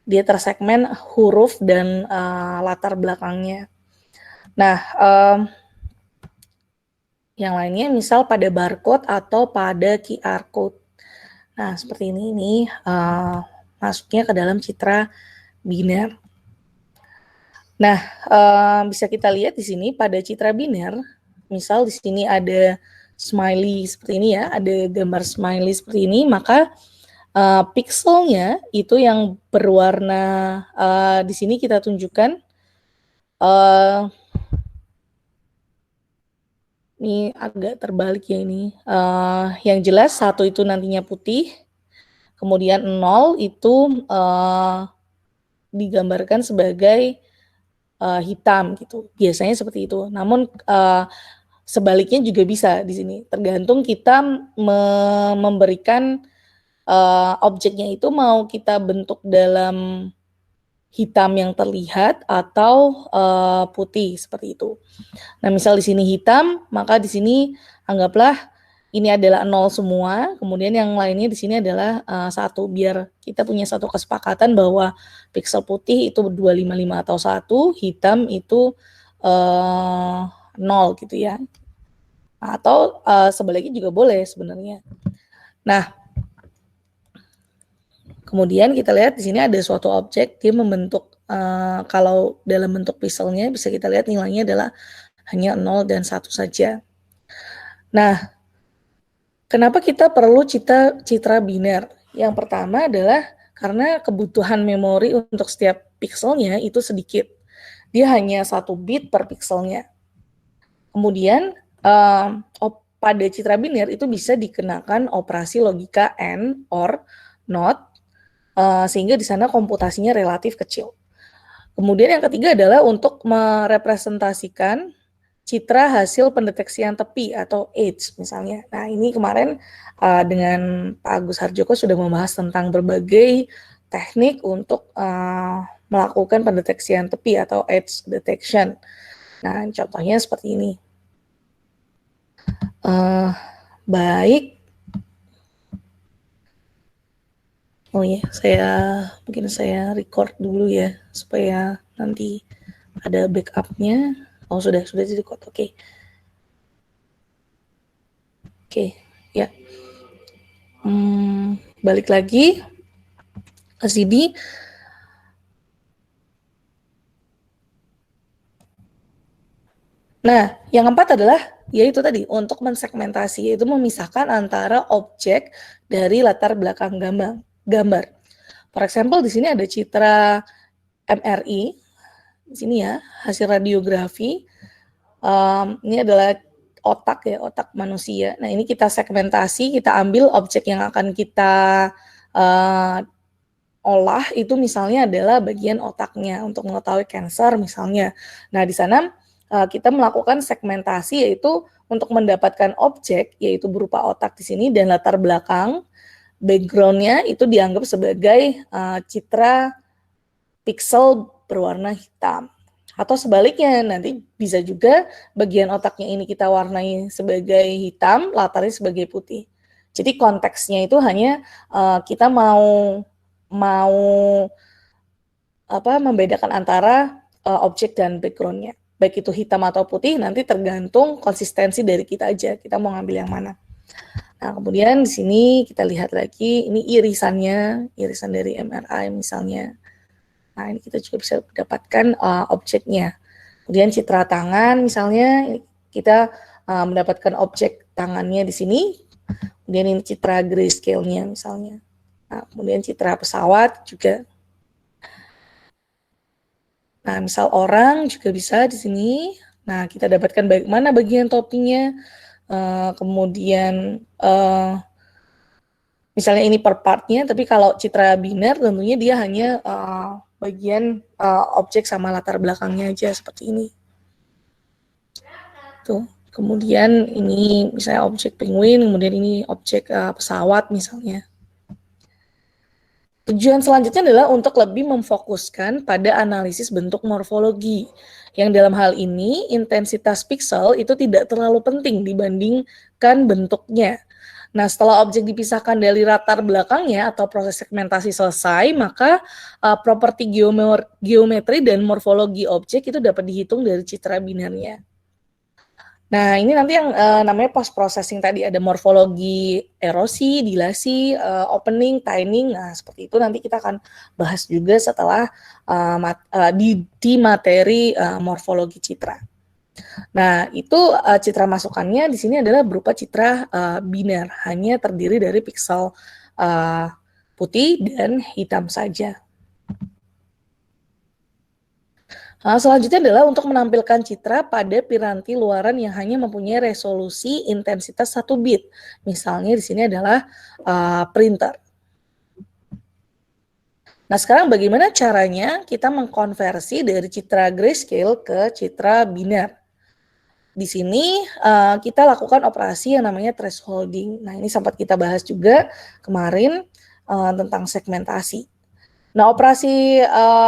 dia tersegmen huruf dan latar belakangnya. Nah, yang lainnya misal pada barcode atau pada QR code. Nah, seperti ini masuknya ke dalam citra biner. Nah, bisa kita lihat di sini pada citra biner, misal di sini ada smiley seperti ini ya, ada gambar smiley seperti ini, maka pixelnya itu yang berwarna di sini kita tunjukkan. Ini agak terbalik ya ini. Yang jelas 1 itu nantinya putih, kemudian 0 itu digambarkan sebagai hitam gitu. Biasanya seperti itu. Namun sebaliknya juga bisa di sini. Tergantung kita memberikan objeknya itu mau kita bentuk dalam hitam yang terlihat atau putih seperti itu. Nah, misal di sini hitam, maka di sini anggaplah ini adalah 0 semua, kemudian yang lainnya di sini adalah 1, biar kita punya satu kesepakatan bahwa pixel putih itu 255 atau 1, hitam itu 0 gitu ya. Atau sebaliknya juga boleh sebenarnya. Nah, kemudian kita lihat di sini ada suatu objek, dia membentuk, kalau dalam bentuk pixelnya bisa kita lihat nilainya adalah hanya 0 dan 1 saja. Nah, kenapa kita perlu citra biner? Yang pertama adalah karena kebutuhan memori untuk setiap pixelnya itu sedikit. Dia hanya 1 bit per pixelnya. Kemudian pada citra biner itu bisa dikenakan operasi logika AND, OR, NOT, sehingga di sana komputasinya relatif kecil. Kemudian yang ketiga adalah untuk merepresentasikan citra hasil pendeteksian tepi atau edge misalnya. Nah, ini kemarin dengan Pak Agus Harjoko sudah membahas tentang berbagai teknik untuk melakukan pendeteksian tepi atau edge detection. Nah, contohnya seperti ini. Baik. Oh ya, mungkin saya record dulu ya, supaya nanti ada backupnya. Oh, sudah di record, oke. Oke, ya. Balik lagi ke sini. Nah, yang keempat adalah yaitu tadi untuk mensegmentasi, yaitu memisahkan antara objek dari latar belakang gambar. For example, di sini ada citra MRI, di sini ya, hasil radiografi. Ini adalah otak ya, otak manusia. Nah, ini kita segmentasi, kita ambil objek yang akan kita olah itu misalnya adalah bagian otaknya untuk mengetahui kanker misalnya. Nah, di sana kita melakukan segmentasi yaitu untuk mendapatkan objek yaitu berupa otak di sini dan latar belakang background-nya itu dianggap sebagai citra pixel berwarna hitam. Atau sebaliknya, nanti bisa juga bagian otaknya ini kita warnai sebagai hitam, latarnya sebagai putih. Jadi konteksnya itu hanya kita mau membedakan antara objek dan background-nya. Baik itu hitam atau putih, nanti tergantung konsistensi dari kita aja, kita mau ngambil yang mana. Nah, kemudian di sini kita lihat lagi, ini irisan dari MRI misalnya. Nah, ini kita juga bisa mendapatkan objeknya. Kemudian citra tangan misalnya, kita mendapatkan objek tangannya di sini. Kemudian ini citra grayscale-nya misalnya. Nah, kemudian citra pesawat juga. Nah, misal orang juga bisa di sini. Nah, kita dapatkan mana bagian topinya. Kemudian misalnya ini per partnya, tapi kalau citra biner tentunya dia hanya bagian objek sama latar belakangnya aja seperti ini. Tuh. Kemudian ini misalnya objek penguin, kemudian ini objek pesawat misalnya. Tujuan selanjutnya adalah untuk lebih memfokuskan pada analisis bentuk morfologi. Yang dalam hal ini intensitas pixel itu tidak terlalu penting dibandingkan bentuknya. Nah, setelah objek dipisahkan dari latar belakangnya atau proses segmentasi selesai, maka properti geometri dan morfologi objek itu dapat dihitung dari citra binarnya. Nah, ini nanti yang namanya post processing tadi, ada morfologi erosi, dilasi, opening, tining. Nah, seperti itu nanti kita akan bahas juga setelah di materi morfologi citra. Nah, itu citra masukannya di sini adalah berupa citra biner, hanya terdiri dari piksel putih dan hitam saja. Selanjutnya adalah untuk menampilkan citra pada piranti luaran yang hanya mempunyai resolusi intensitas 1 bit. Misalnya di sini adalah printer. Nah, sekarang bagaimana caranya kita mengkonversi dari citra grayscale ke citra biner? Di sini kita lakukan operasi yang namanya thresholding. Nah, ini sempat kita bahas juga kemarin tentang segmentasi. Nah, operasi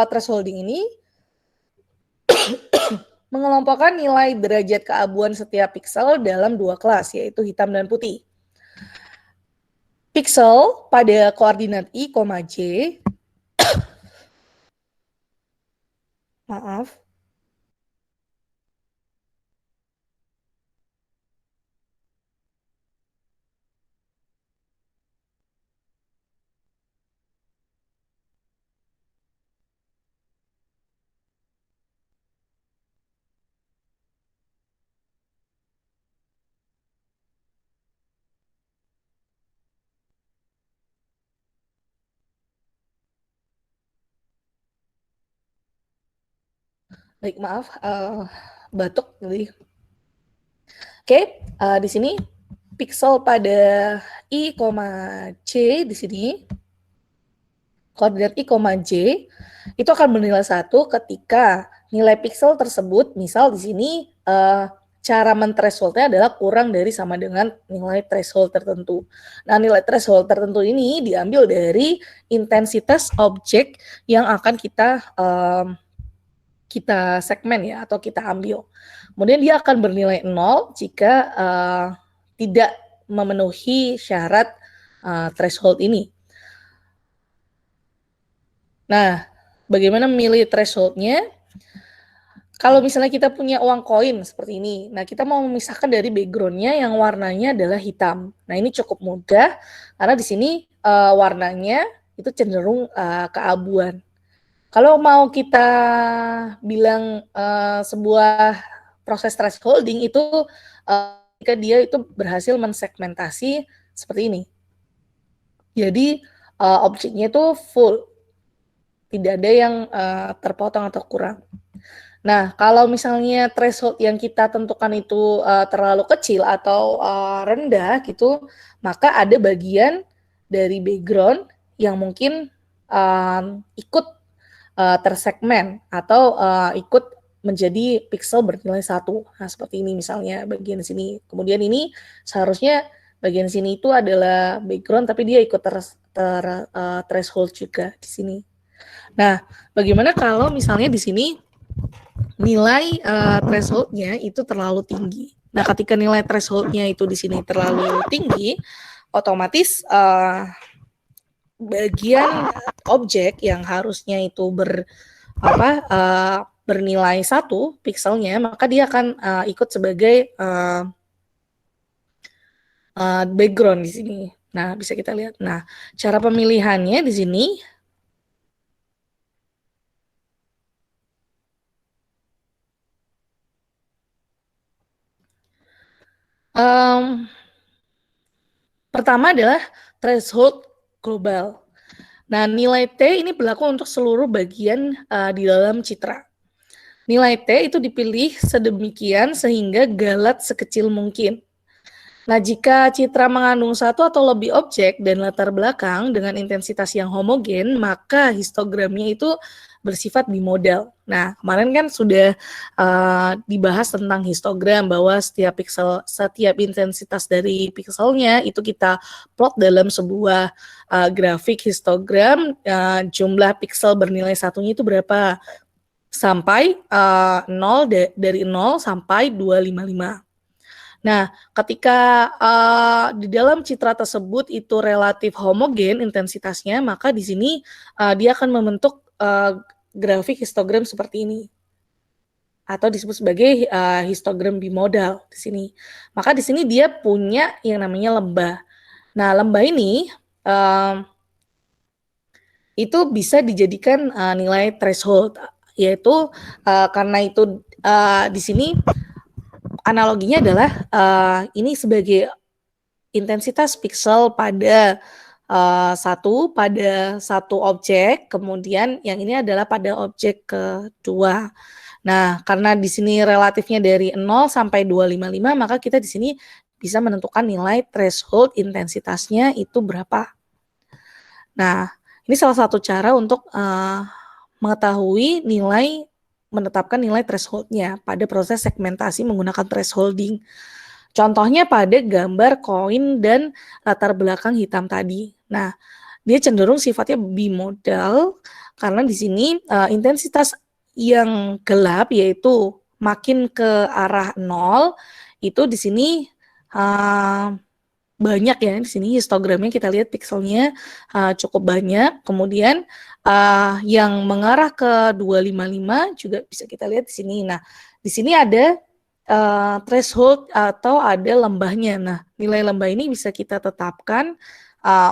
thresholding ini mengelompokkan nilai derajat keabuan setiap piksel dalam 2 kelas, yaitu hitam dan putih. Piksel pada koordinat I, J, maaf, baik maaf, batuk jadi. Oke, di sini piksel pada I, C di sini, koordinat I, J, itu akan bernilai 1 ketika nilai piksel tersebut, misal di sini cara men-thresholdnya adalah kurang dari sama dengan nilai threshold tertentu. Nah, nilai threshold tertentu ini diambil dari intensitas objek yang akan kita segmen ya, atau kita ambil. Kemudian dia akan bernilai 0 jika tidak memenuhi syarat threshold ini. Nah, bagaimana memilih thresholdnya? Kalau misalnya kita punya uang koin seperti ini, nah kita mau memisahkan dari backgroundnya yang warnanya adalah hitam. Nah, ini cukup mudah karena di sini warnanya itu cenderung keabuan. Kalau mau kita bilang sebuah proses thresholding itu ketika dia itu berhasil mensegmentasi seperti ini. Jadi objeknya itu full, tidak ada yang terpotong atau kurang. Nah, kalau misalnya threshold yang kita tentukan itu terlalu kecil atau rendah gitu, maka ada bagian dari background yang mungkin ikut tersegmen atau ikut menjadi piksel bernilai 1. Nah, seperti ini misalnya bagian sini. Kemudian ini seharusnya bagian sini itu adalah background tapi dia ikut threshold juga di sini. Nah, bagaimana kalau misalnya di sini nilai thresholdnya itu terlalu tinggi. Nah, ketika nilai thresholdnya itu di sini terlalu tinggi, otomatis bagian objek yang harusnya itu bernilai 1 pikselnya, maka dia akan ikut sebagai background di sini. Nah, bisa kita lihat. Nah, cara pemilihannya di sini pertama adalah threshold global. Nah, nilai T ini berlaku untuk seluruh bagian di dalam citra. Nilai T itu dipilih sedemikian sehingga galat sekecil mungkin. Nah, jika citra mengandung 1 atau lebih objek dan latar belakang dengan intensitas yang homogen, maka histogramnya itu bersifat bimodal. Nah, kemarin kan sudah dibahas tentang histogram bahwa setiap intensitas dari pikselnya itu kita plot dalam sebuah grafik histogram, jumlah piksel bernilai 1-nya itu berapa sampai dari 0 sampai 255. Nah, ketika, di dalam citra tersebut itu relatif homogen intensitasnya, maka di sini, dia akan membentuk, grafik histogram seperti ini, atau disebut sebagai, histogram bimodal di sini. Maka di sini dia punya yang namanya lembah. Nah, lembah ini, itu bisa dijadikan, nilai threshold, yaitu, karena itu, di sini analoginya adalah, ini sebagai intensitas piksel pada, pada satu objek, kemudian yang ini adalah pada objek kedua. Nah, karena di sini relatifnya dari 0 sampai 255, maka kita di sini bisa menentukan nilai threshold intensitasnya itu berapa. Nah, ini salah satu cara untuk, mengetahui menetapkan nilai threshold-nya pada proses segmentasi menggunakan thresholding. Contohnya pada gambar koin dan latar belakang hitam tadi. Nah, dia cenderung sifatnya bimodal karena di sini, intensitas yang gelap yaitu makin ke arah 0, itu di sini, eee, banyak ya di sini histogramnya kita lihat pikselnya, cukup banyak. Kemudian, yang mengarah ke 255 juga bisa kita lihat di sini. Nah, di sini ada, threshold atau ada lembahnya. Nah, nilai lembah ini bisa kita tetapkan,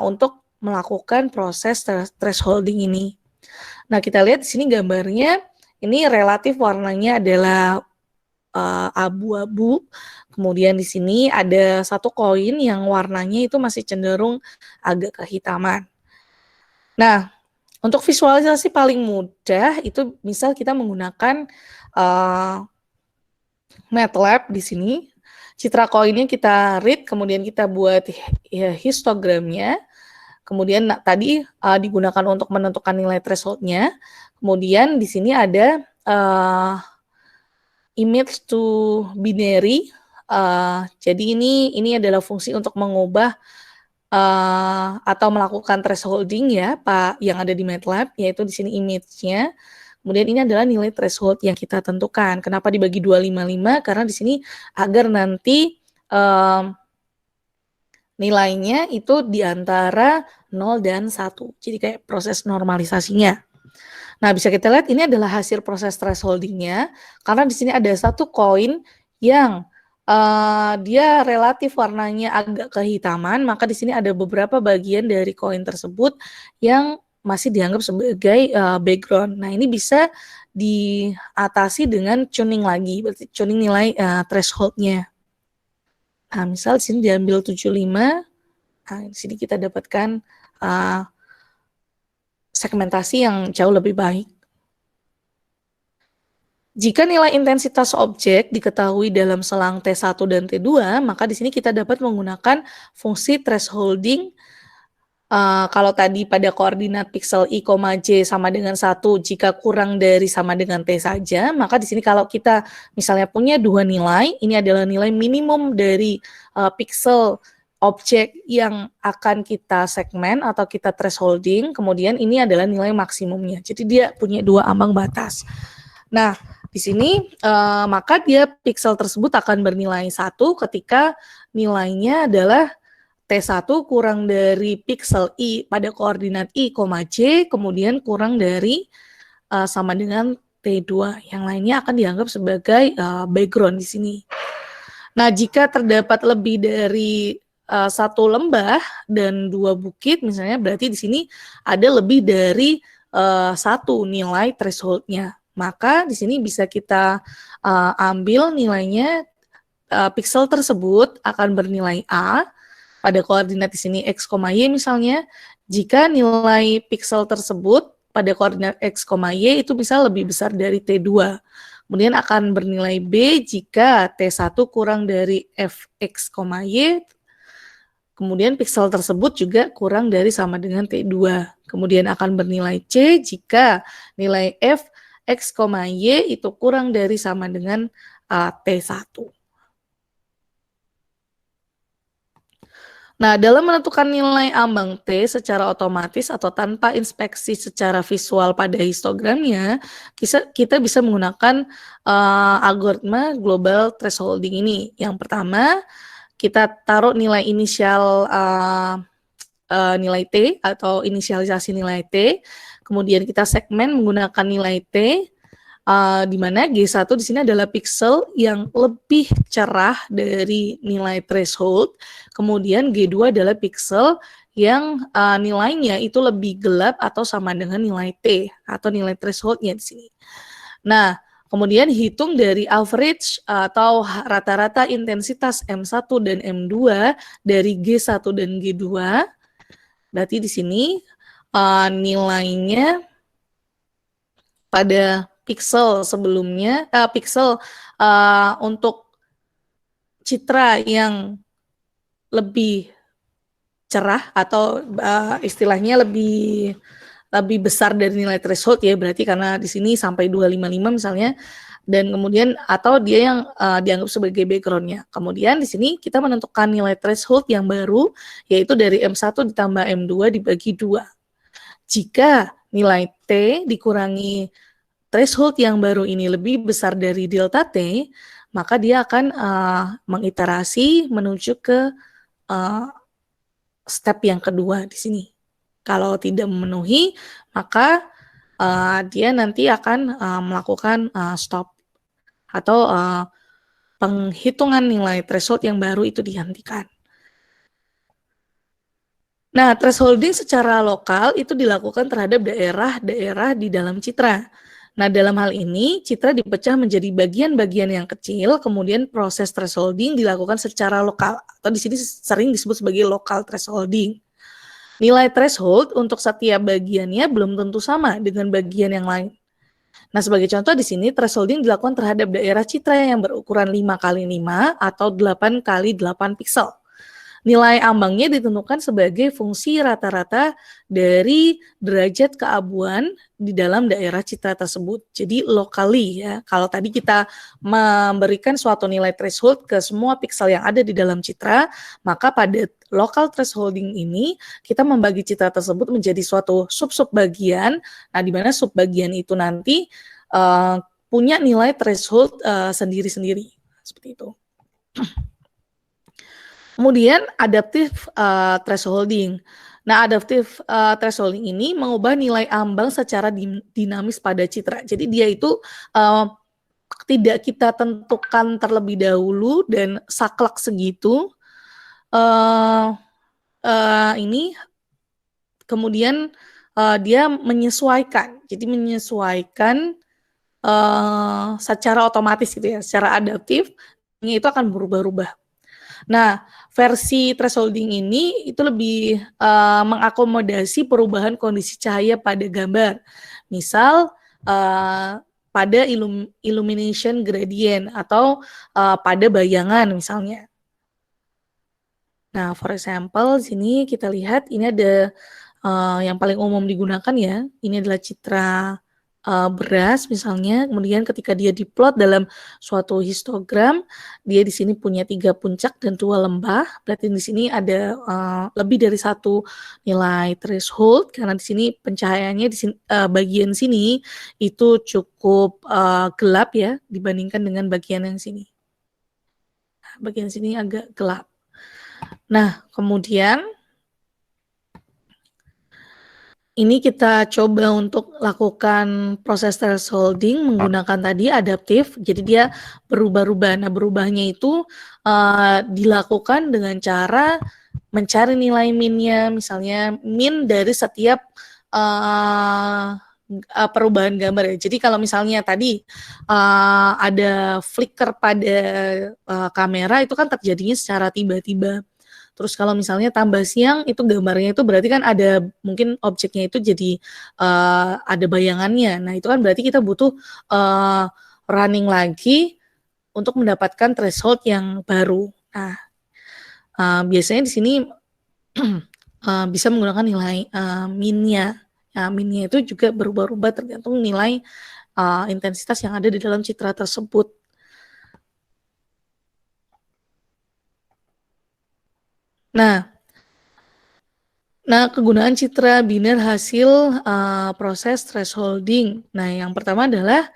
untuk melakukan proses thresholding ini. Nah, kita lihat di sini gambarnya, ini relatif warnanya adalah, abu-abu, kemudian di sini ada satu koin yang warnanya itu masih cenderung agak kehitaman. Nah, untuk visualisasi paling mudah itu misal kita menggunakan, MATLAB di sini, citra koinnya kita read, kemudian kita buat ya histogramnya, kemudian tadi, digunakan untuk menentukan nilai threshold-nya, kemudian di sini ada, image to binary, jadi ini adalah fungsi untuk mengubah, atau melakukan thresholding ya, Pak, yang ada di MATLAB, yaitu di sini image-nya, kemudian ini adalah nilai threshold yang kita tentukan. Kenapa dibagi 255? Karena di sini agar nanti, nilainya itu di antara 0 dan 1, jadi kayak proses normalisasinya. Nah, bisa kita lihat ini adalah hasil proses thresholding-nya, karena di sini ada satu koin yang, dia relatif warnanya agak kehitaman, maka di sini ada beberapa bagian dari koin tersebut yang masih dianggap sebagai, background. Nah, ini bisa diatasi dengan tuning lagi, berarti tuning nilai, threshold-nya. Nah, misal di sini diambil 75, nah di sini kita dapatkan, segmentasi yang jauh lebih baik. Jika nilai intensitas objek diketahui dalam selang T1 dan T2, maka di sini kita dapat menggunakan fungsi thresholding. Kalau tadi pada koordinat piksel I, J sama dengan 1, jika kurang dari sama dengan T saja, maka di sini kalau kita misalnya punya dua nilai, ini adalah nilai minimum dari piksel objek yang akan kita segmen atau kita thresholding, kemudian ini adalah nilai maksimumnya. Jadi dia punya dua ambang batas. Nah, di sini maka dia piksel tersebut akan bernilai 1 ketika nilainya adalah T1 kurang dari piksel I pada koordinat I, J, kemudian kurang dari sama dengan T2. Yang lainnya akan dianggap sebagai background di sini. Nah, jika terdapat lebih dari satu lembah dan dua bukit, misalnya berarti di sini ada lebih dari satu nilai threshold-nya. Maka di sini bisa kita ambil nilainya, piksel tersebut akan bernilai A pada koordinat di sini X, Y misalnya, jika nilai piksel tersebut pada koordinat X, Y itu bisa lebih besar dari T2. Kemudian akan bernilai B jika T1 kurang dari Fx, Y, kemudian piksel tersebut juga kurang dari sama dengan T2. Kemudian akan bernilai C jika nilai F, X, Y itu kurang dari sama dengan T1. Nah, dalam menentukan nilai ambang T secara otomatis atau tanpa inspeksi secara visual pada histogramnya, kita bisa menggunakan algoritma global thresholding ini. Yang pertama, kita taruh nilai inisial nilai T atau inisialisasi nilai T, kemudian kita segmen menggunakan nilai T, di mana G1 di sini adalah pixel yang lebih cerah dari nilai threshold, kemudian G2 adalah pixel yang nilainya itu lebih gelap atau sama dengan nilai T atau nilai thresholdnya di sini. Nah, kemudian hitung dari average atau rata-rata intensitas M1 dan M2 dari G1 dan G2. Berarti di sini nilainya pada pixel sebelumnya, pixel untuk citra yang lebih cerah atau istilahnya lebih besar dari nilai threshold ya, berarti karena di sini sampai 255 misalnya, dan kemudian atau dia yang dianggap sebagai background-nya. Kemudian di sini kita menentukan nilai threshold yang baru, yaitu dari M1 ditambah M2 dibagi 2. Jika nilai T dikurangi threshold yang baru ini lebih besar dari delta T, maka dia akan mengiterasi menuju ke step yang kedua di sini. Kalau tidak memenuhi, maka dia nanti akan melakukan stop atau penghitungan nilai threshold yang baru itu dihentikan. Nah, thresholding secara lokal itu dilakukan terhadap daerah-daerah di dalam citra. Nah, dalam hal ini, citra dipecah menjadi bagian-bagian yang kecil, kemudian proses thresholding dilakukan secara lokal, atau di sini sering disebut sebagai local thresholding. Nilai threshold untuk setiap bagiannya belum tentu sama dengan bagian yang lain. Nah, sebagai contoh di sini, thresholding dilakukan terhadap daerah citra yang berukuran 5x5 atau 8x8 piksel. Nilai ambangnya ditentukan sebagai fungsi rata-rata dari derajat keabuan di dalam daerah citra tersebut. Jadi locally ya, kalau tadi kita memberikan suatu nilai threshold ke semua piksel yang ada di dalam citra, maka pada local thresholding ini kita membagi citra tersebut menjadi suatu sub-sub bagian, nah di mana sub bagian itu nanti punya nilai threshold sendiri-sendiri, seperti itu. Kemudian adaptive thresholding. Nah, adaptive thresholding ini mengubah nilai ambang secara dinamis pada citra. Jadi dia itu tidak kita tentukan terlebih dahulu dan saklek segitu. Ini kemudian dia menyesuaikan. Jadi menyesuaikan secara otomatis gitu ya, secara adaptif itu akan berubah-ubah. Nah, versi thresholding ini itu lebih mengakomodasi perubahan kondisi cahaya pada gambar. Misal pada illumination gradient atau pada bayangan misalnya. Nah, for example, sini kita lihat ini ada yang paling umum digunakan ya. Ini adalah citra beras misalnya, kemudian ketika dia diplot dalam suatu histogram, dia di sini punya 3 puncak dan 2 lembah, berarti di sini ada lebih dari 1 nilai threshold, karena di sini pencahayaannya di sini, bagian sini itu cukup gelap ya, dibandingkan dengan bagian yang sini. Bagian sini agak gelap. Nah, kemudian ini kita coba untuk lakukan proses thresholding menggunakan tadi adaptif, jadi dia berubah-ubah. Nah, berubahnya itu dilakukan dengan cara mencari nilai min-nya, misalnya min dari setiap perubahan gambar ya. Jadi kalau misalnya tadi ada flicker pada kamera itu kan terjadinya secara tiba-tiba. Terus kalau misalnya tambah siang itu gambarnya itu berarti kan ada mungkin objeknya itu jadi ada bayangannya. Nah, itu kan berarti kita butuh running lagi untuk mendapatkan threshold yang baru. Nah, biasanya di sini bisa menggunakan nilai min-nya. Nah, min-nya itu juga berubah-ubah tergantung nilai intensitas yang ada di dalam citra tersebut. Nah, Nah, kegunaan citra biner hasil proses thresholding. Nah, yang pertama adalah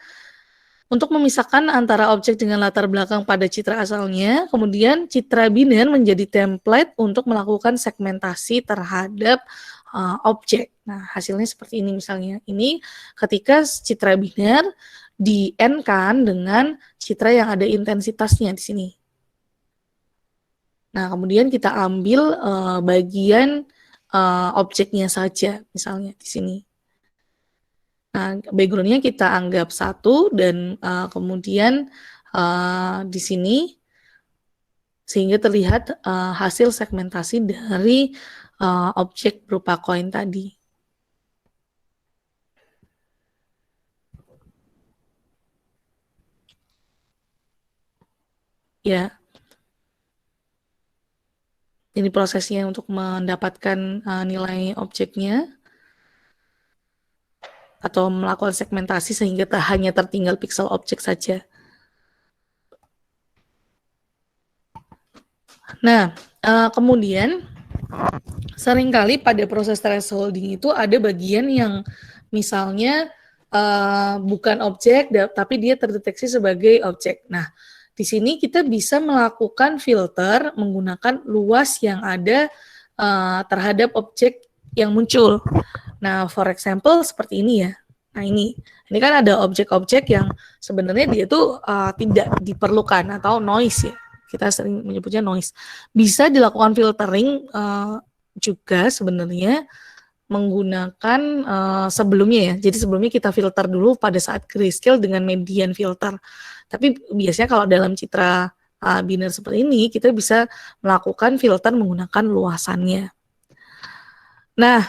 untuk memisahkan antara objek dengan latar belakang pada citra asalnya, kemudian citra biner menjadi template untuk melakukan segmentasi terhadap objek. Nah, hasilnya seperti ini misalnya. Ini ketika citra biner di-N-kan dengan citra yang ada intensitasnya di sini. Nah, kemudian kita ambil bagian objeknya saja, misalnya di sini. Nah, background-nya kita anggap 1 dan kemudian di sini sehingga terlihat hasil segmentasi dari objek berupa koin tadi. Ya, ini prosesnya untuk mendapatkan nilai objeknya atau melakukan segmentasi sehingga hanya tertinggal pixel objek saja. Nah, kemudian seringkali pada proses thresholding itu ada bagian yang misalnya bukan objek, tapi dia terdeteksi sebagai objek. Nah, di sini kita bisa melakukan filter menggunakan luas yang ada terhadap objek yang muncul. Nah, for example seperti ini ya. Nah, ini kan ada objek-objek yang sebenarnya dia tuh tidak diperlukan atau noise ya. Kita sering menyebutnya noise. Bisa dilakukan filtering juga sebenarnya menggunakan sebelumnya ya. Jadi sebelumnya kita filter dulu pada saat grayscale dengan median filter. Tapi biasanya kalau dalam citra biner seperti ini kita bisa melakukan filter menggunakan luasannya. Nah,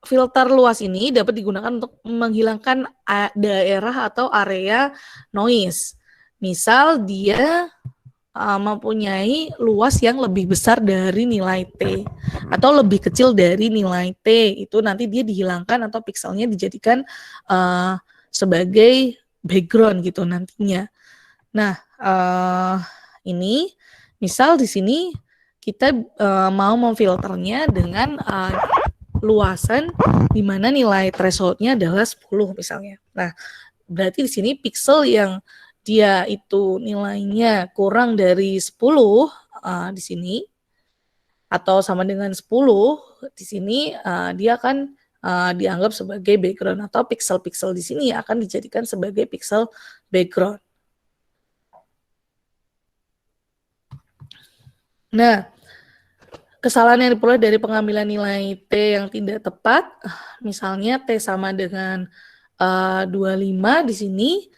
filter luas ini dapat digunakan untuk menghilangkan daerah atau area noise. Misal dia mempunyai luas yang lebih besar dari nilai T atau lebih kecil dari nilai T, itu nanti dia dihilangkan atau pixelnya dijadikan sebagai background gitu nantinya. Nah, ini misal di sini kita mau memfilternya dengan luasan di mana nilai thresholdnya adalah 10 misalnya. Nah, berarti di sini pixel yang dia itu nilainya kurang dari 10 di sini atau sama dengan 10 di sini dia akan dianggap sebagai background atau pixel-pixel di sini akan dijadikan sebagai pixel background. Nah, kesalahan yang diperoleh dari pengambilan nilai T yang tidak tepat, misalnya T sama dengan 25 di sini,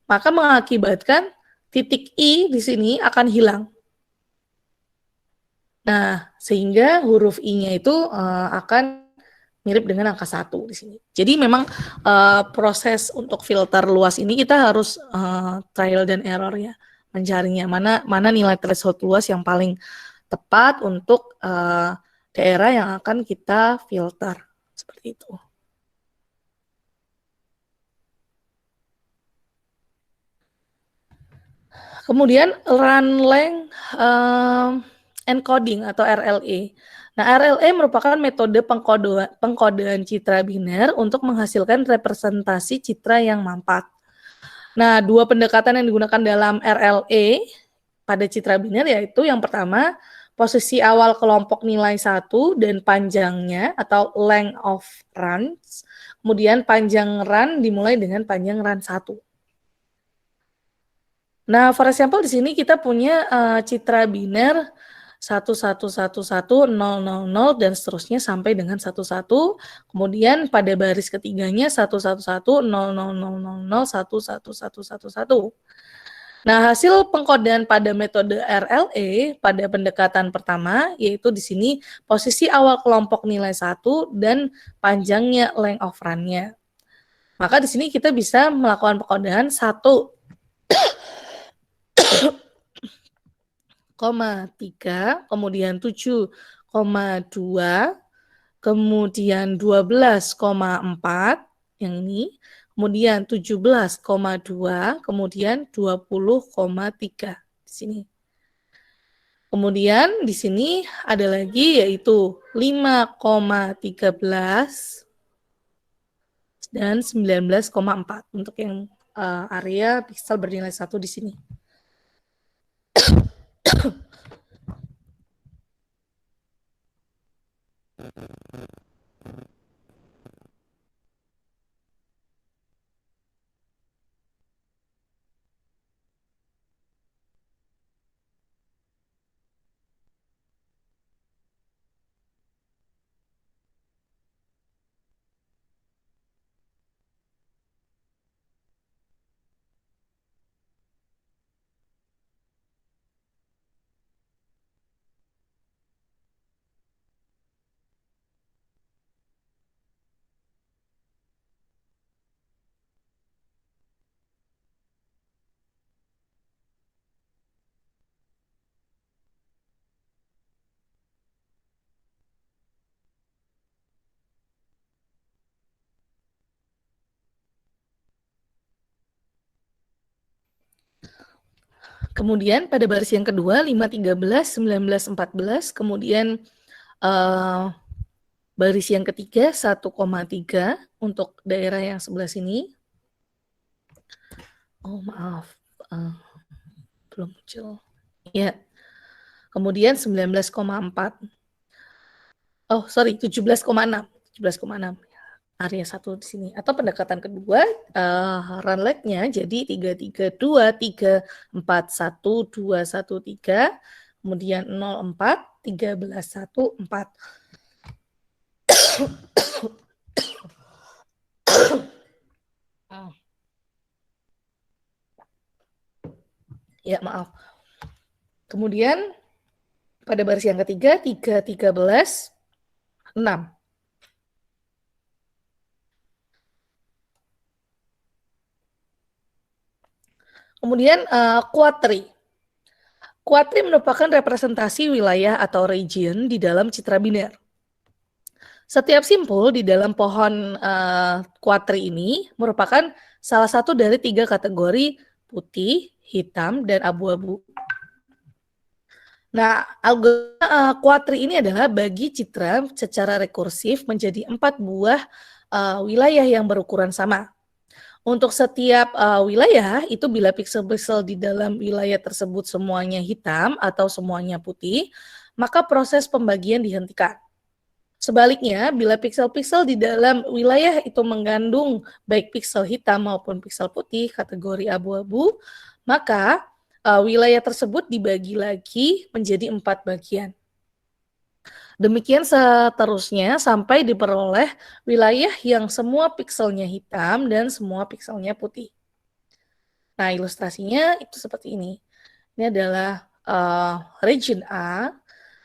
maka mengakibatkan titik I di sini akan hilang. Nah, sehingga huruf I-nya itu akan mirip dengan angka 1 di sini. Jadi memang proses untuk filter luas ini kita harus trial dan error ya, mencarinya mana nilai threshold luas yang paling tepat untuk daerah yang akan kita filter seperti itu. Kemudian run length encoding atau RLE. Nah, RLE merupakan metode pengkodean citra biner untuk menghasilkan representasi citra yang mampat. Nah, dua pendekatan yang digunakan dalam RLE pada citra biner yaitu yang pertama, posisi awal kelompok nilai 1 dan panjangnya atau length of runs. Kemudian panjang run dimulai dengan panjang run 1. Nah, for example di sini kita punya citra biner 111100 dan seterusnya sampai dengan 11. Kemudian pada baris ketiganya 11100 111111. Nah, hasil pengkodean pada metode RLE pada pendekatan pertama yaitu di sini posisi awal kelompok nilai 1 dan panjangnya length of run-nya. Maka di sini kita bisa melakukan pengkodean 1,3, kemudian 7,2, kemudian 12,4 yang ini, kemudian 17,2, kemudian 20,3 di sini. Kemudian di sini ada lagi yaitu 5,13 dan 19,4 untuk yang area piksel bernilai 1 di sini. Kemudian pada baris yang kedua 5, 13, 19, 14, kemudian baris yang ketiga 1,3 untuk daerah yang sebelah sini. Oh maaf, belum muncul. Ya. Kemudian 19,4. Oh sorry, 17,6. 17,6. Area 1 di sini. Atau pendekatan kedua, run lag-nya jadi 3, 3, 2, 3, 4, 1, 2, 1, 3, kemudian 0, 4, 13, 1, 4. Ya, maaf. Kemudian pada baris yang ketiga 3, 13, 6. Kemudian kuatri. Kuatri merupakan representasi wilayah atau region di dalam citra biner. Setiap simpul di dalam pohon kuatri ini merupakan salah satu dari 3 kategori putih, hitam, dan abu-abu. Nah, algoritma kuatri ini adalah bagi citra secara rekursif menjadi 4 buah wilayah yang berukuran sama. Untuk setiap wilayah, itu bila piksel-piksel di dalam wilayah tersebut semuanya hitam atau semuanya putih, maka proses pembagian dihentikan. Sebaliknya, bila piksel-piksel di dalam wilayah itu mengandung baik piksel hitam maupun piksel putih kategori abu-abu, maka wilayah tersebut dibagi lagi menjadi 4 bagian. Demikian seterusnya sampai diperoleh wilayah yang semua pikselnya hitam dan semua pikselnya putih. Nah, ilustrasinya itu seperti ini. Ini adalah region A,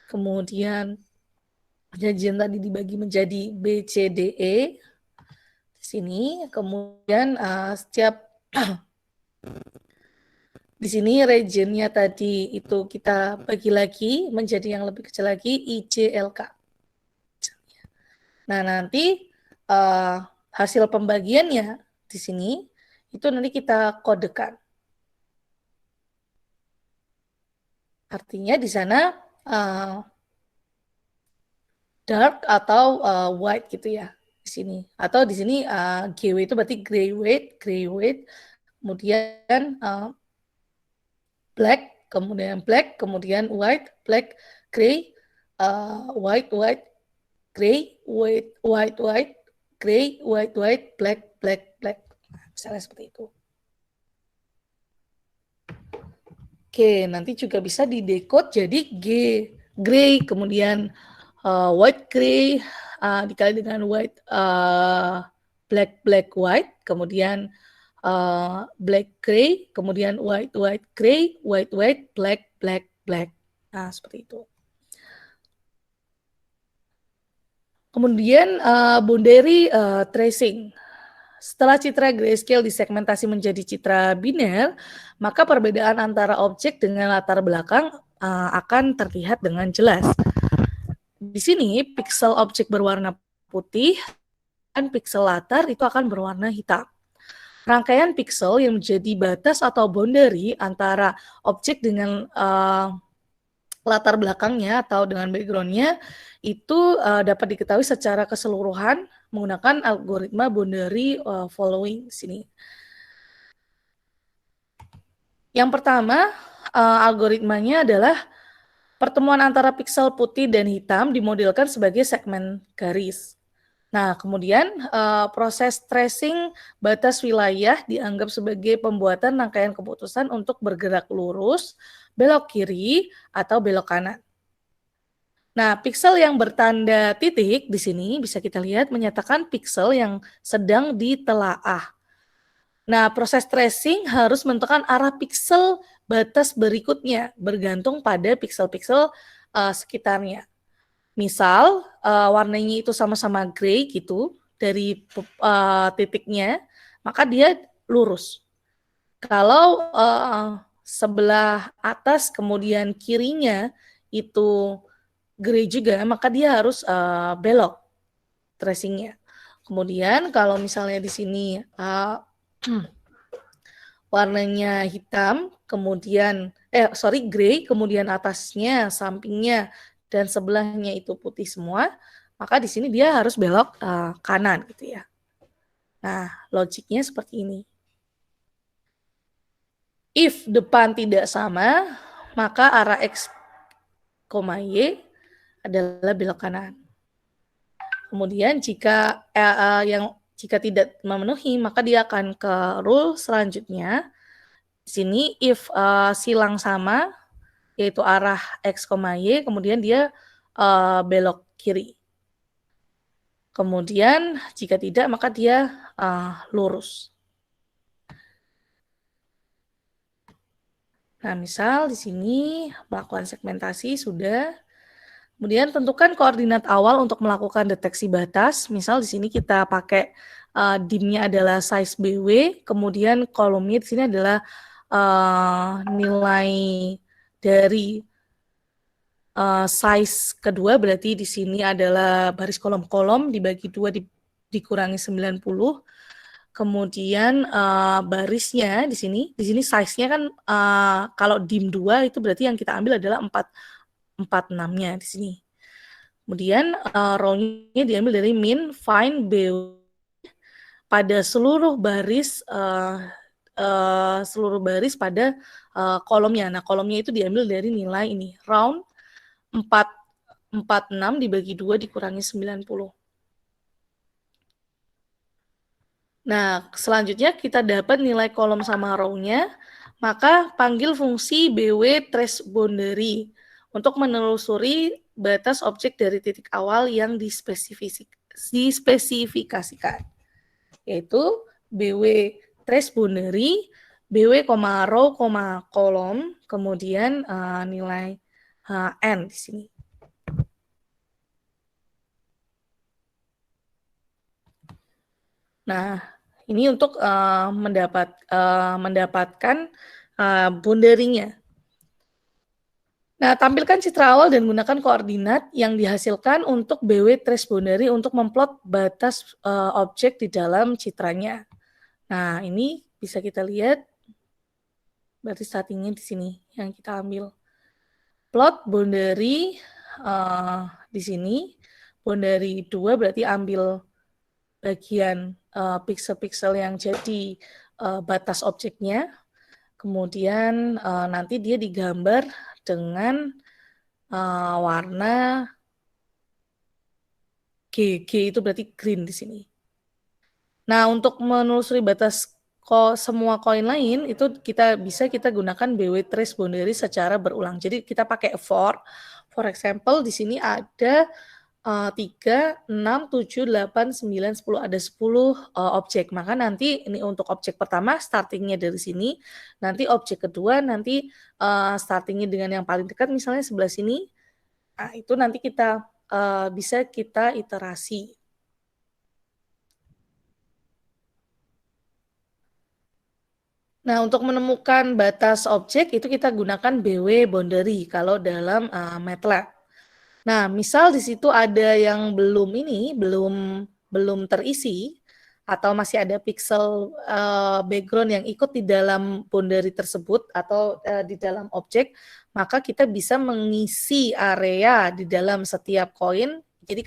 kemudian region tadi dibagi menjadi B, C, D, E. Di sini, kemudian setiap di sini regionnya tadi itu kita bagi lagi menjadi yang lebih kecil lagi I, J, L, K. Nah, nanti hasil pembagiannya di sini itu nanti kita kodekan. Artinya di sana dark atau white gitu ya di sini. Atau di sini GW itu berarti gray weight, kemudian black, kemudian white, black, gray, white, gray, white, gray, white, black. Misalnya seperti itu. Oke, nanti juga bisa didekode jadi gray, kemudian white gray dikali dengan white black white, kemudian black gray, kemudian white gray, white black. Nah, seperti itu. Kemudian boundary tracing. Setelah citra grayscale disegmentasi menjadi citra biner, maka perbedaan antara objek dengan latar belakang akan terlihat dengan jelas. Di sini piksel objek berwarna putih dan piksel latar itu akan berwarna hitam. Rangkaian piksel yang menjadi batas atau boundary antara objek dengan latar belakangnya atau dengan background-nya itu, dapat diketahui secara keseluruhan menggunakan algoritma boundary, following sini. Yang pertama, algoritmanya adalah pertemuan antara piksel putih dan hitam dimodelkan sebagai segmen garis. Nah, kemudian, proses tracing batas wilayah dianggap sebagai pembuatan rangkaian keputusan untuk bergerak lurus, belok kiri, atau belok kanan. Nah, piksel yang bertanda titik di sini bisa kita lihat menyatakan piksel yang sedang ditelaah. Nah, proses tracing harus menentukan arah piksel batas berikutnya bergantung pada piksel-piksel, sekitarnya. Misal, warnanya itu sama-sama grey gitu dari titiknya, maka dia lurus. Kalau, sebelah atas kemudian kirinya itu grey juga, maka dia harus, belok tracing-nya. Kemudian kalau misalnya di sini, warnanya hitam, kemudian grey, kemudian atasnya, sampingnya, dan sebelahnya itu putih semua, maka di sini dia harus belok, kanan gitu ya. Nah, logiknya seperti ini. If depan tidak sama, maka arah X, Y adalah belok kanan. Kemudian jika tidak memenuhi, maka dia akan ke rule selanjutnya. Di sini if silang sama, yaitu arah X, Y, kemudian dia belok kiri. Kemudian jika tidak, maka dia lurus. Nah, misal di sini melakukan segmentasi sudah. Kemudian tentukan koordinat awal untuk melakukan deteksi batas. Misal di sini kita pakai dim-nya adalah size BW, kemudian kolomnya di sini adalah nilai dari size kedua, berarti di sini adalah baris kolom-kolom dibagi 2 dikurangi 90. Kemudian barisnya di sini size-nya kan kalau dim 2 itu berarti yang kita ambil adalah 46-nya di sini. Kemudian row-nya diambil dari min, find, BW pada seluruh baris pada kolomnya. Nah, kolomnya itu diambil dari nilai ini, round 46 dibagi 2 dikurangi 90. Nah, selanjutnya kita dapat nilai kolom sama row-nya, maka panggil fungsi BW trace boundary untuk menelusuri batas objek dari titik awal yang dispesifikasikan, yaitu BW trace boundary, BW, row, kolom, kemudian nilai n di sini. Nah, ini untuk mendapatkan boundary-nya. Nah, tampilkan citra awal dan gunakan koordinat yang dihasilkan untuk BW trace boundary untuk memplot batas objek di dalam citranya. Nah, ini bisa kita lihat, berarti startingnya di sini yang kita ambil. Plot boundary di sini, boundary 2 berarti ambil bagian piksel-piksel yang jadi batas objeknya, kemudian nanti dia digambar dengan warna GG, itu berarti green di sini. Nah, untuk menelusuri batas semua koin lain itu kita gunakan BW trace boundary secara berulang. Jadi kita pakai for example di sini ada 3, 6, 7, 8, 9, 10, ada 10 objek. Maka nanti ini untuk objek pertama startingnya dari sini, nanti objek kedua nanti startingnya dengan yang paling dekat misalnya sebelah sini. Nah, itu nanti kita bisa kita iterasi. Nah, untuk menemukan batas objek itu kita gunakan BW boundary kalau dalam MATLAB. Nah, misal di situ ada yang belum terisi, atau masih ada pixel background yang ikut di dalam boundary tersebut atau di dalam objek, maka kita bisa mengisi area di dalam setiap koin. Jadi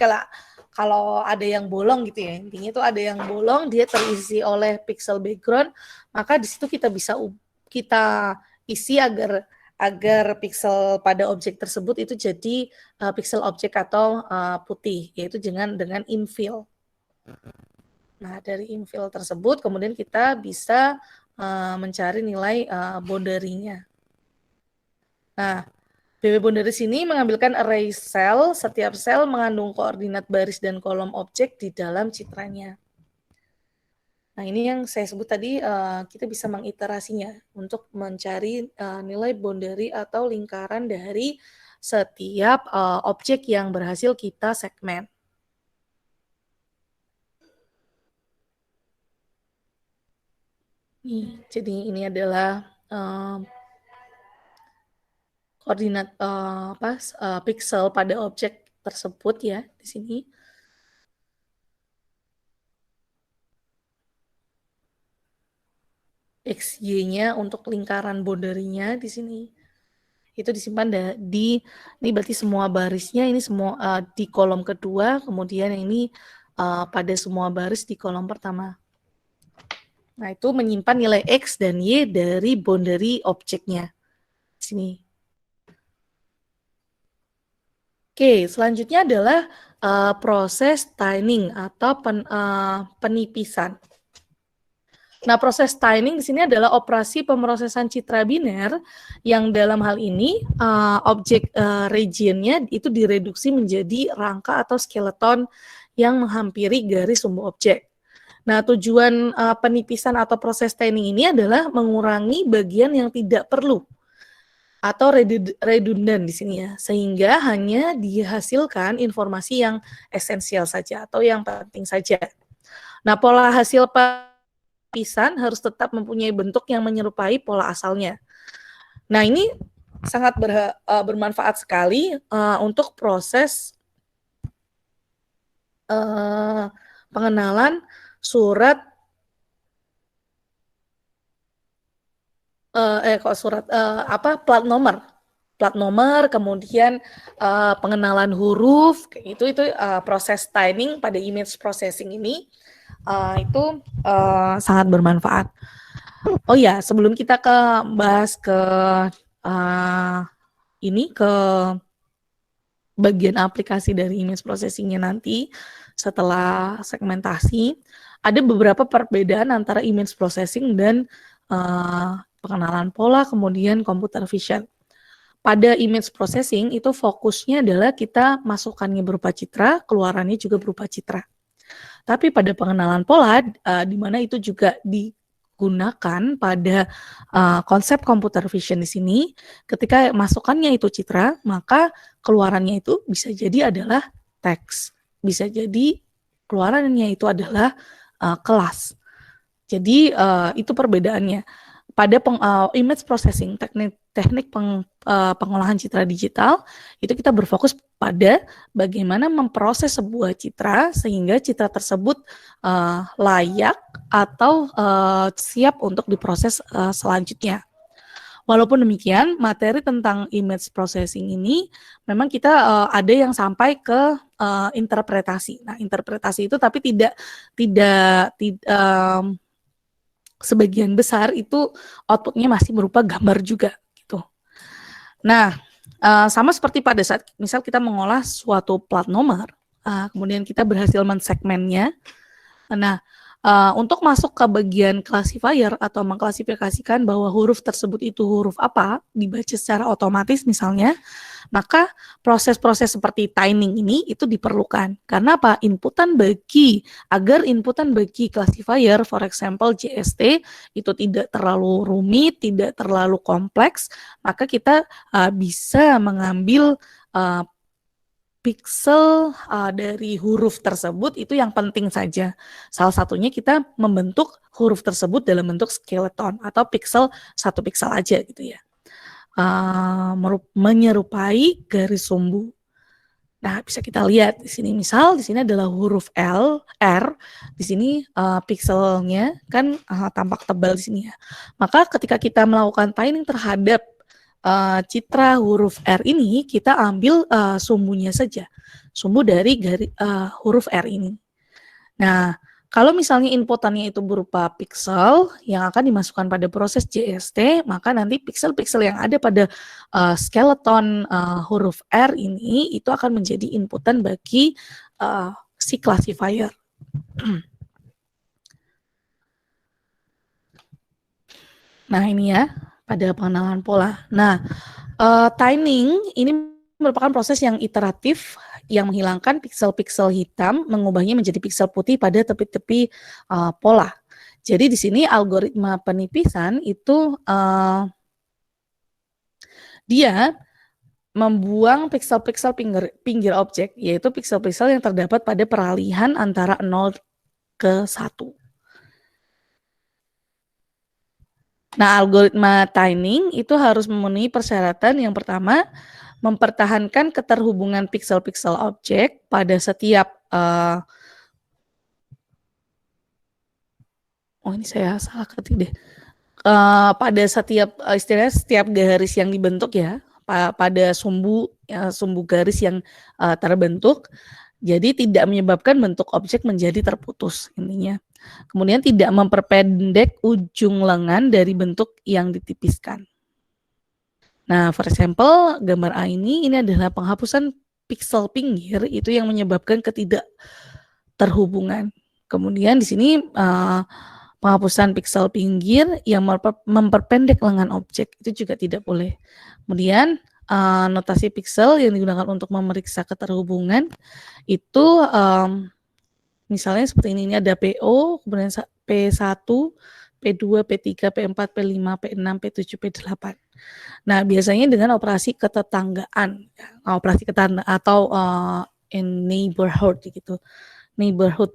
kalau ada yang bolong gitu ya, intinya itu ada yang bolong, dia terisi oleh pixel background, maka di situ kita bisa kita isi agar pixel pada objek tersebut itu jadi pixel objek atau putih, yaitu dengan infill. Nah, dari infill tersebut kemudian kita bisa mencari nilai boundary-nya. Nah, BW boundary sini mengambilkan array sel, setiap sel mengandung koordinat baris dan kolom objek di dalam citranya. Nah, ini yang saya sebut tadi, kita bisa mengiterasinya untuk mencari nilai boundary atau lingkaran dari setiap objek yang berhasil kita segmen. Jadi ini adalah koordinat pixel pada objek tersebut ya di sini. XY-nya untuk lingkaran boundary-nya di sini. Itu disimpan ini berarti semua barisnya ini semua di kolom kedua, kemudian ini pada semua baris di kolom pertama. Nah, itu menyimpan nilai X dan Y dari boundary objeknya. Sini. Oke, selanjutnya adalah proses tiling atau penipisan. Nah, proses tiling di sini adalah operasi pemrosesan citra biner yang dalam hal ini objek region-nya itu direduksi menjadi rangka atau skeleton yang menghampiri garis sumbu objek. Nah, tujuan penipisan atau proses tiling ini adalah mengurangi bagian yang tidak perlu atau redundant di sini ya, sehingga hanya dihasilkan informasi yang esensial saja atau yang penting saja. Nah, pola hasil penipisan harus tetap mempunyai bentuk yang menyerupai pola asalnya. Nah, ini sangat bermanfaat sekali untuk proses pengenalan surat plat nomor, kemudian pengenalan huruf, itu proses tiling pada image processing ini itu sangat bermanfaat. Oh ya, sebelum kita bahas ke bagian aplikasi dari image processing-nya nanti setelah segmentasi, ada beberapa perbedaan antara image processing dan pengenalan pola, kemudian computer vision. Pada image processing itu fokusnya adalah kita masukkannya berupa citra, keluarannya juga berupa citra. Tapi pada pengenalan pola, di mana itu juga digunakan pada konsep computer vision di sini, ketika masukannya itu citra, maka keluarannya itu bisa jadi adalah teks, bisa jadi keluarannya itu adalah kelas. Jadi itu perbedaannya. Pada image processing, teknik pengolahan citra digital, itu kita berfokus pada bagaimana memproses sebuah citra sehingga citra tersebut layak atau siap untuk diproses selanjutnya. Walaupun demikian, materi tentang image processing ini memang kita ada yang sampai ke interpretasi. Nah, interpretasi itu tapi tidak sebagian besar itu outputnya masih berupa gambar juga gitu. Nah, sama seperti pada saat misal kita mengolah suatu plat nomor, kemudian kita berhasil mensegmennya. Nah, untuk masuk ke bagian classifier atau mengklasifikasikan bahwa huruf tersebut itu huruf apa, dibaca secara otomatis misalnya, maka proses-proses seperti tiling ini itu diperlukan. Karena apa? Agar inputan bagi classifier, for example JST, itu tidak terlalu rumit, tidak terlalu kompleks, maka kita bisa mengambil pixel dari huruf tersebut itu yang penting saja. Salah satunya kita membentuk huruf tersebut dalam bentuk skeleton atau pixel, satu pixel aja gitu ya. Menyerupai garis sumbu. Nah, bisa kita lihat di sini, misal di sini adalah huruf R, di sini pikselnya kan tampak tebal di sini ya. Maka ketika kita melakukan tiling terhadap citra huruf R ini, kita ambil sumbunya saja, sumbu dari huruf R ini. Nah, kalau misalnya inputannya itu berupa piksel yang akan dimasukkan pada proses JST, maka nanti piksel-piksel yang ada pada skeleton huruf R ini itu akan menjadi inputan bagi si classifier. Nah, ini ya pada pengenalan pola. Nah, tiling ini merupakan proses yang iteratif yang menghilangkan piksel-piksel hitam, mengubahnya menjadi piksel putih pada tepi-tepi pola. Jadi di sini algoritma penipisan itu dia membuang piksel-piksel pinggir objek, yaitu piksel-piksel yang terdapat pada peralihan antara 0 ke 1. Nah, algoritma tiling itu harus memenuhi persyaratan yang pertama, mempertahankan keterhubungan piksel-piksel objek pada setiap ini saya salah ketik deh. Pada istilahnya setiap garis yang dibentuk ya, pada sumbu garis yang terbentuk, jadi tidak menyebabkan bentuk objek menjadi terputus intinya. Kemudian tidak memperpendek ujung lengan dari bentuk yang ditipiskan. Nah, for example, gambar A ini adalah penghapusan piksel pinggir itu yang menyebabkan ketidakterhubungan. Kemudian di sini penghapusan piksel pinggir yang memperpendek lengan objek itu juga tidak boleh. Kemudian notasi piksel yang digunakan untuk memeriksa keterhubungan itu misalnya seperti ini ada PO, kemudian P1, P2, P3, P4, P5, P6, P7, P8. Nah, biasanya dengan operasi ketetanggaan, operasi ketanggaan atau in neighborhood gitu. Neighborhood.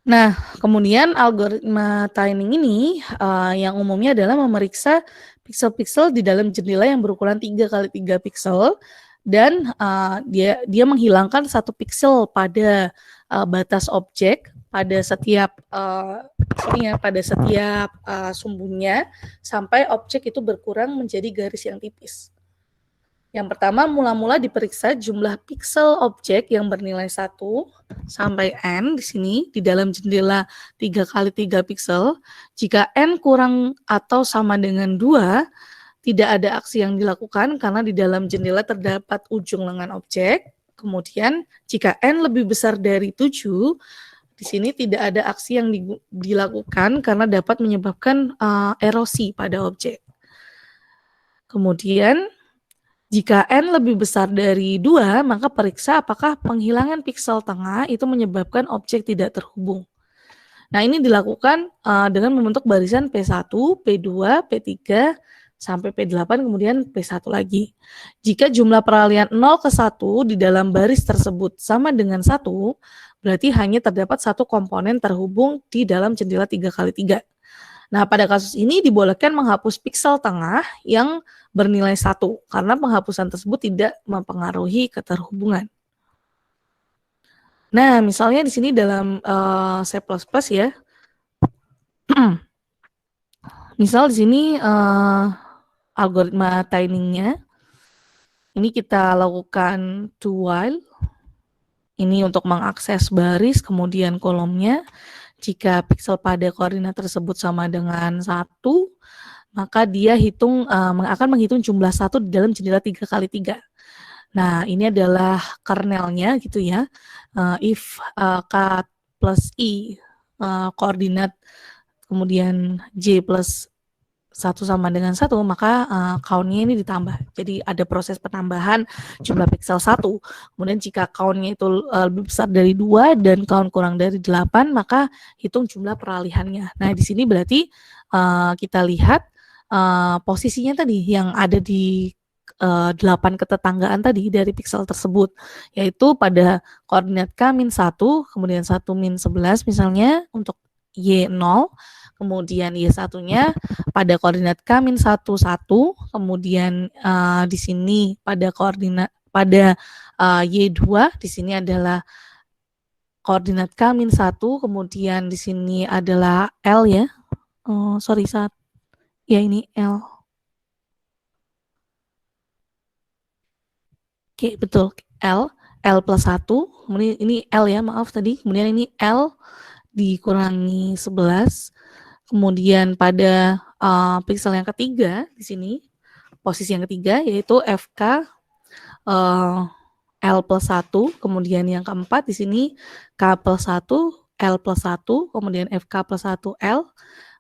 Nah, kemudian algoritma tiling ini yang umumnya adalah memeriksa piksel-piksel di dalam jendela yang berukuran 3 kali 3 piksel dan dia menghilangkan 1 piksel pada batas objek pada setiap sumbunya sampai objek itu berkurang menjadi garis yang tipis. Yang pertama, mula-mula diperiksa jumlah piksel objek yang bernilai 1 sampai N di sini di dalam jendela 3 kali 3 piksel. Jika N kurang atau sama dengan 2, tidak ada aksi yang dilakukan karena di dalam jendela terdapat ujung lengan objek. Kemudian, jika N lebih besar dari 7, di sini tidak ada aksi yang dilakukan karena dapat menyebabkan erosi pada objek. Kemudian, jika N lebih besar dari 2, maka periksa apakah penghilangan piksel tengah itu menyebabkan objek tidak terhubung. Nah, ini dilakukan dengan membentuk barisan P1, P2, P3, sampai P8, kemudian P1 lagi. Jika jumlah peralihan 0 ke 1 di dalam baris tersebut sama dengan 1, berarti hanya terdapat 1 komponen terhubung di dalam jendela 3 kali 3. Nah, pada kasus ini dibolehkan menghapus piksel tengah yang bernilai 1 karena penghapusan tersebut tidak mempengaruhi keterhubungan. Nah, misalnya di sini dalam C++ ya. Misal di sini algoritma tilingnya ini kita lakukan do while. Ini untuk mengakses baris kemudian kolomnya. Jika piksel pada koordinat tersebut sama dengan 1, maka dia akan menghitung jumlah 1 di dalam jendela 3 kali 3. Nah, ini adalah kernelnya gitu ya. If K plus I koordinat kemudian J plus 1 sama dengan 1, maka count-nya ini ditambah. Jadi ada proses penambahan jumlah piksel 1. Kemudian jika count-nya itu lebih besar dari 2 dan count kurang dari 8, maka hitung jumlah peralihannya. Nah, di sini berarti kita lihat posisinya tadi yang ada di 8 ketetanggaan tadi dari piksel tersebut, yaitu pada koordinat K-1, kemudian 1-11 misalnya untuk Y0, kemudian Y1-nya pada koordinat K-1, 1, kemudian di sini pada koordinat pada Y2 di sini adalah koordinat K-1, kemudian di sini adalah L ya. Sorry, ya ini L. Oke, betul. L plus 1, kemudian ini L ya, maaf tadi. Kemudian ini L dikurangi 11. Kemudian pada piksel yang ketiga di sini, posisi yang ketiga yaitu FK L plus 1, kemudian yang keempat di sini K plus 1, L plus 1, kemudian FK plus 1 L,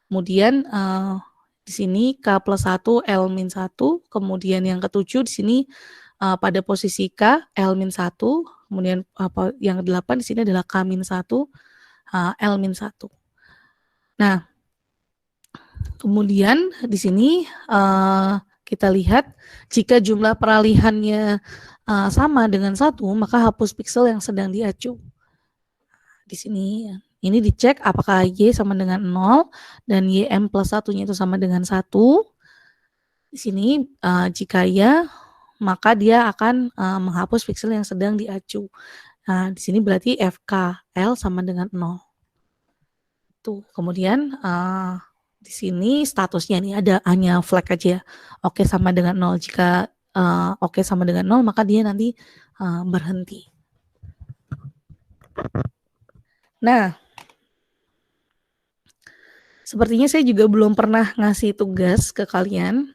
kemudian di sini K plus 1 L min 1, kemudian yang ketujuh di sini pada posisi K L min 1, kemudian yang ke-8 di sini adalah K min 1, L min 1. Nah, kemudian di sini kita lihat jika jumlah peralihannya sama dengan 1, maka hapus piksel yang sedang diacu. Di sini ini dicek apakah Y sama dengan 0 dan YM plus 1-nya itu sama dengan 1. Di sini jika ya, maka dia akan menghapus piksel yang sedang diacu. Nah, di sini berarti FKL sama dengan 0. Tuh, kemudian di sini statusnya nih ada hanya flag aja. Oke sama dengan 0. Jika oke sama dengan 0, maka dia nanti berhenti. Nah, sepertinya saya juga belum pernah ngasih tugas ke kalian.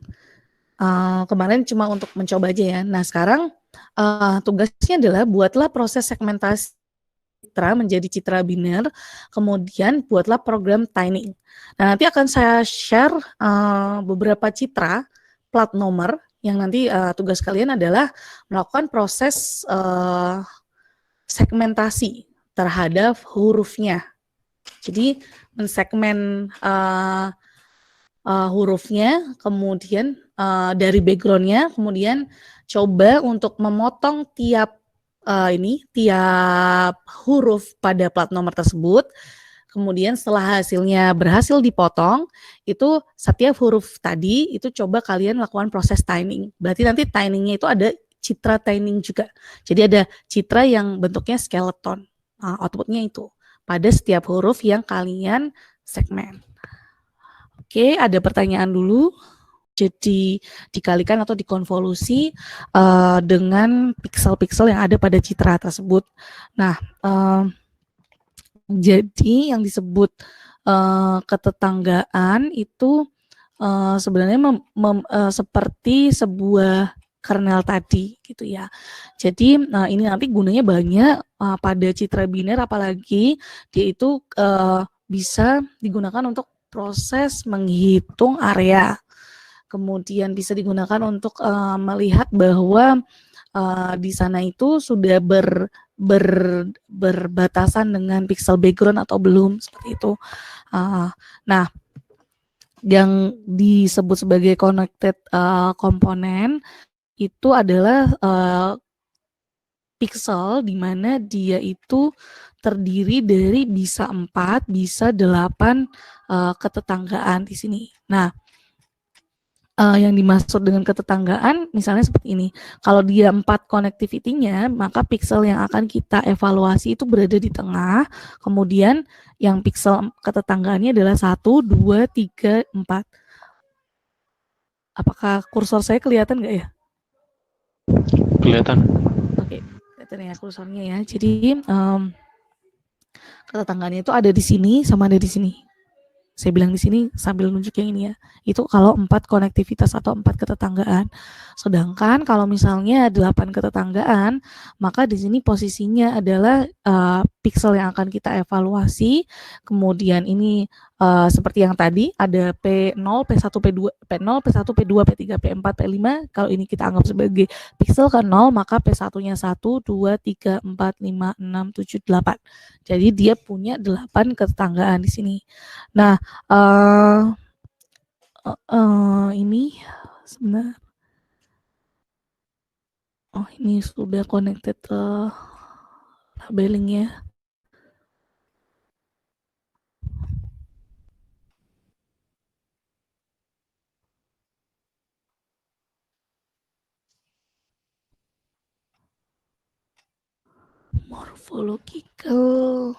Kemarin cuma untuk mencoba aja ya. Nah, sekarang tugasnya adalah buatlah proses segmentasi citra menjadi citra biner, kemudian buatlah program tining. Nah, nanti akan saya share beberapa citra plat nomor yang nanti tugas kalian adalah melakukan proses segmentasi terhadap hurufnya. Jadi mensegmen hurufnya, kemudian dari backgroundnya, kemudian coba untuk memotong tiap huruf pada plat nomor tersebut. Kemudian setelah hasilnya berhasil dipotong, itu setiap huruf tadi itu coba kalian lakukan proses tining. Berarti nanti tiningnya itu ada citra tining juga. Jadi ada citra yang bentuknya skeleton. Outputnya itu pada setiap huruf yang kalian segmen. Oke, ada pertanyaan dulu. Jadi dikalikan atau dikonvolusi dengan piksel-piksel yang ada pada citra tersebut. Nah, jadi yang disebut ketetanggaan itu sebenarnya seperti sebuah kernel tadi gitu ya. Jadi ini nanti gunanya banyak pada citra biner, apalagi dia itu bisa digunakan untuk proses menghitung area. Kemudian bisa digunakan untuk melihat bahwa di sana itu sudah berbatasan dengan pixel background atau belum, seperti itu. Nah, yang disebut sebagai connected komponen itu adalah pixel di mana dia itu terdiri dari bisa 4, bisa 8 ketetanggaan di sini. Nah, yang dimaksud dengan ketetanggaan misalnya seperti ini. Kalau dia 4 connectivity-nya, maka pixel yang akan kita evaluasi itu berada di tengah. Kemudian yang pixel ketetanggaannya adalah 1, 2, 3, 4. Apakah kursor saya kelihatan nggak ya? Kelihatan. Oke, kelihatan ya kursornya ya. Jadi ketetanggaannya itu ada di sini sama ada di sini. Saya bilang di sini sambil nunjuk yang ini ya. Itu kalau 4 konektivitas atau 4 ketetanggaan. Sedangkan kalau misalnya 8 ketetanggaan, maka di sini posisinya adalah pixel yang akan kita evaluasi. Kemudian ini seperti yang tadi ada P0, P1, P2, P0, P1, P2, P3, P4, P5. Kalau ini kita anggap sebagai pixel ke 0, maka P1-nya 1, 2, 3, 4, 5, 6, 7, 8. Jadi dia punya 8 ketetanggaan di sini. Nah, ini sebentar. Oh, ini sudah connected labelingnya. Morphological.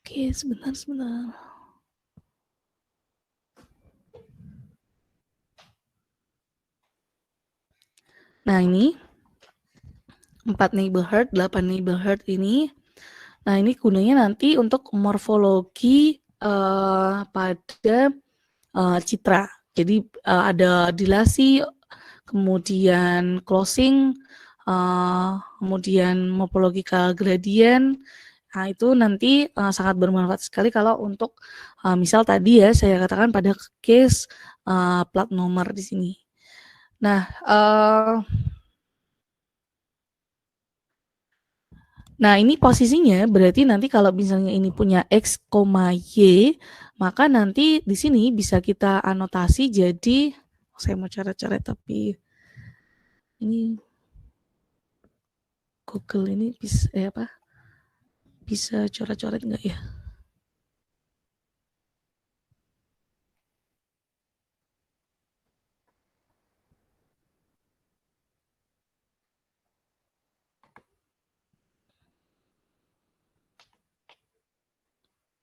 Oke, sebentar. Nah, ini 4 neighborhood, 8 neighborhood ini. Nah, ini gunanya nanti untuk morfologi pada citra. Jadi ada dilasi, kemudian closing, kemudian morphological gradient. Nah, itu nanti sangat bermanfaat sekali kalau untuk misal tadi ya saya katakan pada case plat nomor di sini. Nah, ini posisinya berarti nanti kalau misalnya ini punya X, Y, maka nanti di sini bisa kita anotasi jadi, saya mau coret-coret tapi ini Google ini bisa coret-coret nggak ya?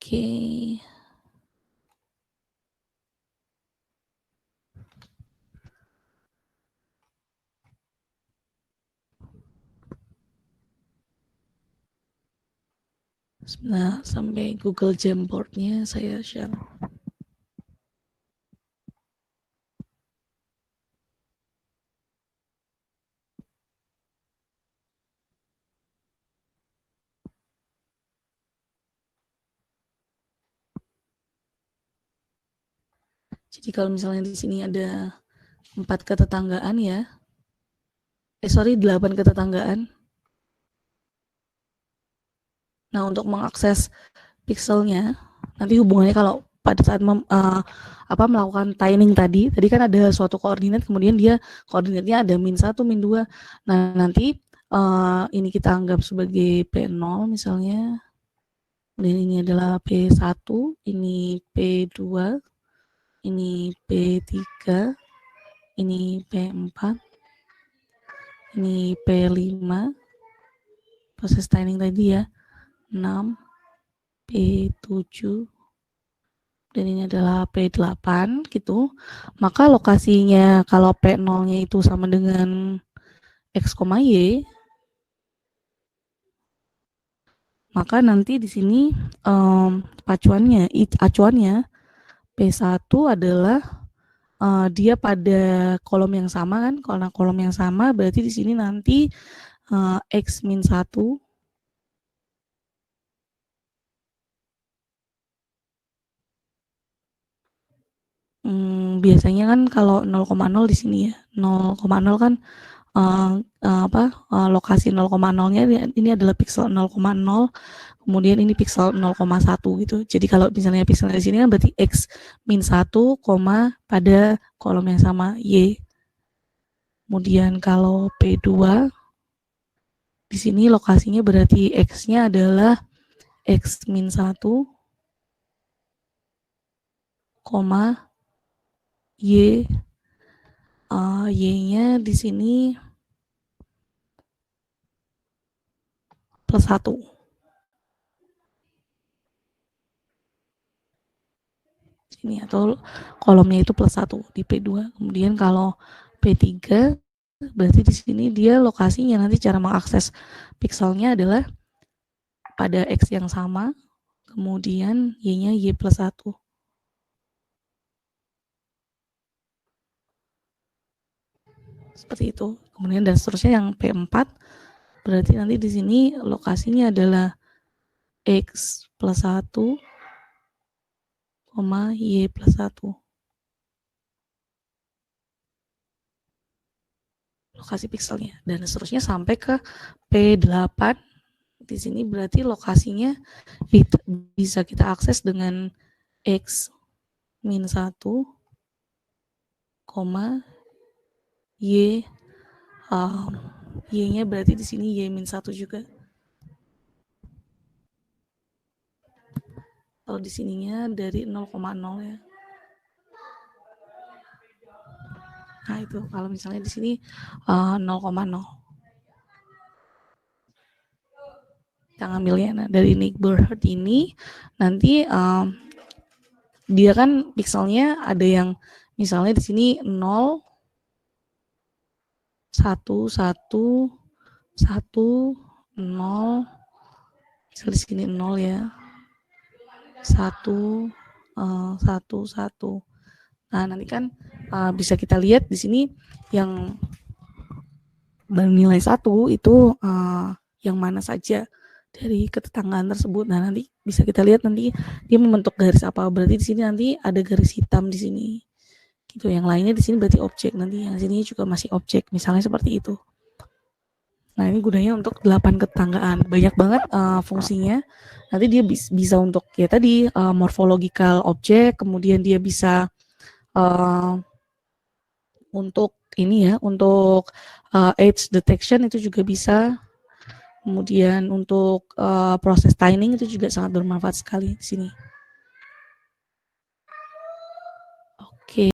Oke. Nah, sampai Google Jamboard-nya saya share. Jadi kalau misalnya di sini ada 4 ketetanggaan ya. 8 ketetanggaan. Nah, untuk mengakses pixelnya, nanti hubungannya kalau pada saat melakukan tiling tadi kan ada suatu koordinat, kemudian dia koordinatnya ada -1, -2. Nah, nanti ini kita anggap sebagai P0 misalnya, dan ini adalah P1, ini P2, ini P3, ini P4, ini P5, proses tiling tadi ya, 6, P7, dan ini adalah P8 gitu. Maka lokasinya kalau P0-nya itu sama dengan X, Y, maka nanti di sini acuannya P1 adalah dia pada kolom yang sama kan, kolom yang sama berarti di sini nanti X-1 biasanya kan kalau 0,0 di sini ya, 0,0 kan lokasi 0,0-nya ini adalah pixel 0,0, kemudian ini pixel 0,1 gitu. Jadi kalau misalnya pixelnya di sini kan berarti X-1, pada kolom yang sama Y. Kemudian kalau P2 di sini lokasinya berarti X-nya adalah X-1, Y, Y-nya di sini +1. Ini atau kolomnya itu +1 di P2. Kemudian kalau P3 berarti di sini dia lokasinya nanti cara mengakses pixelnya adalah pada X yang sama, kemudian Y-nya Y+1. Seperti itu. Kemudian dan seterusnya yang P4 berarti nanti di sini lokasinya adalah X+1, Y+1. Lokasi pixelnya. Dan seterusnya sampai ke P8. Di sini berarti lokasinya bisa kita akses dengan X-1, Y, Y-nya berarti di sini Y-1 juga. Kalau di sininya dari 0,0 ya. Nah, itu kalau misalnya di sini 0,0. kita ngambilnya. Nah, dari neighborhood ini nanti dia kan pixelnya ada yang misalnya di sini 0, 1, 1, 1, 0, misal di sini 0 ya, 1, 1, 1. Nah, nanti kan bisa kita lihat di sini yang bernilai 1 itu yang mana saja dari ketetanggaan tersebut. Nah, nanti bisa kita lihat nanti dia membentuk garis apa. Berarti di sini nanti ada garis hitam di sini. Gitu. Yang lainnya di sini berarti objek. Nanti yang sini juga masih objek. Misalnya seperti itu. Nah, ini gunanya untuk 8 ketetanggaan. Banyak banget fungsinya. Nanti dia bisa untuk ya tadi morphological objek, kemudian dia bisa untuk ini ya, untuk age detection itu juga bisa. Kemudian untuk proses tiling itu juga sangat bermanfaat sekali di sini.